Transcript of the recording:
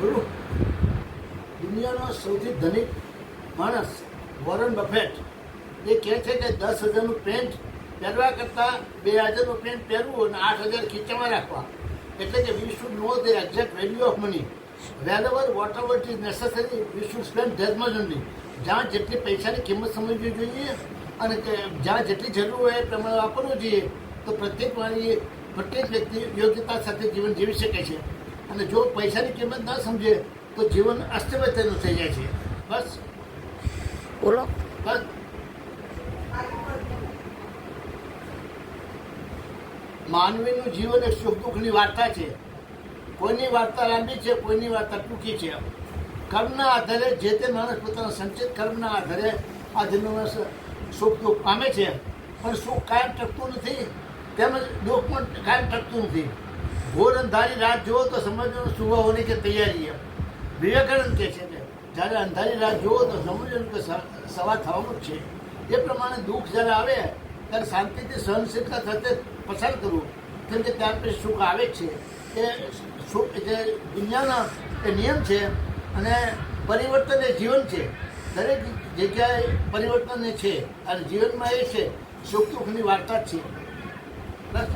બોલું. દુનિયાનો સૌથી ધનિક માણસ વોરન બફેટ એ કહે છે કે 10,000નું પેન્ટ પહેરવા કરતાં 2,000નું પેન્ટ પહેરવું અને 8,000 ખીચામાં રાખવા. એટલે કે we should know the exact value of money. Wherever whatever it is necessary we should spend that much only. જ્યાં જેટલી પૈસાની કિંમત સમજવી જોઈએ અને જ્યાં જેટલી જરૂર હોય એ પ્રમાણે વાપરવું જોઈએ, તો પ્રત્યેક વ્યક્તિ યોગ્યતા સાથે જીવન જીવી શકે છે. અને જો પૈસાની કિંમત ના સમજે તો જીવન અસ્તવ્યસ્તનું થઈ જાય છે. બસ બોલો. બસ માનવીનું જીવન એક સુખ દુઃખની વાર્તા છે. કોઈની વાર્તા લાંબી છે, કોઈની વાર્તા ટૂંકી છે. કર્મના આધારે જે તે માણસ પોતાના સંચિત કર્મના આધારે આ જન્મમાં સુખ દુઃખ પામે છે. પણ સુખ કાયમ ટકતું નથી, તેમજ દુઃખ પણ કાયમ ટકતું નથી. ઘોર અંધારી રાત જુઓ તો સમજવાનું સુબહ હોની કે તૈયારી છે. વિવેકાનંદ કહે છે કે જ્યારે અંધારી રાત જુઓ તો સમજવાનું કે સવાર થવાનું જ છે. એ પ્રમાણે દુઃખ જ્યારે આવે ત્યારે શાંતિથી સહનશીલતા સાથે પસાર કરવું, કેમ કે ત્યાર પછી સુખ આવે જ છે. એ સુખ જે દુનિયાના એ નિયમ છે અને પરિવર્તન એ જીવન છે. દરેક જગ્યાએ પરિવર્તન એ છે અને જીવનમાં એ છે સુખ દુઃખની વાર્તા જ છે. બસ.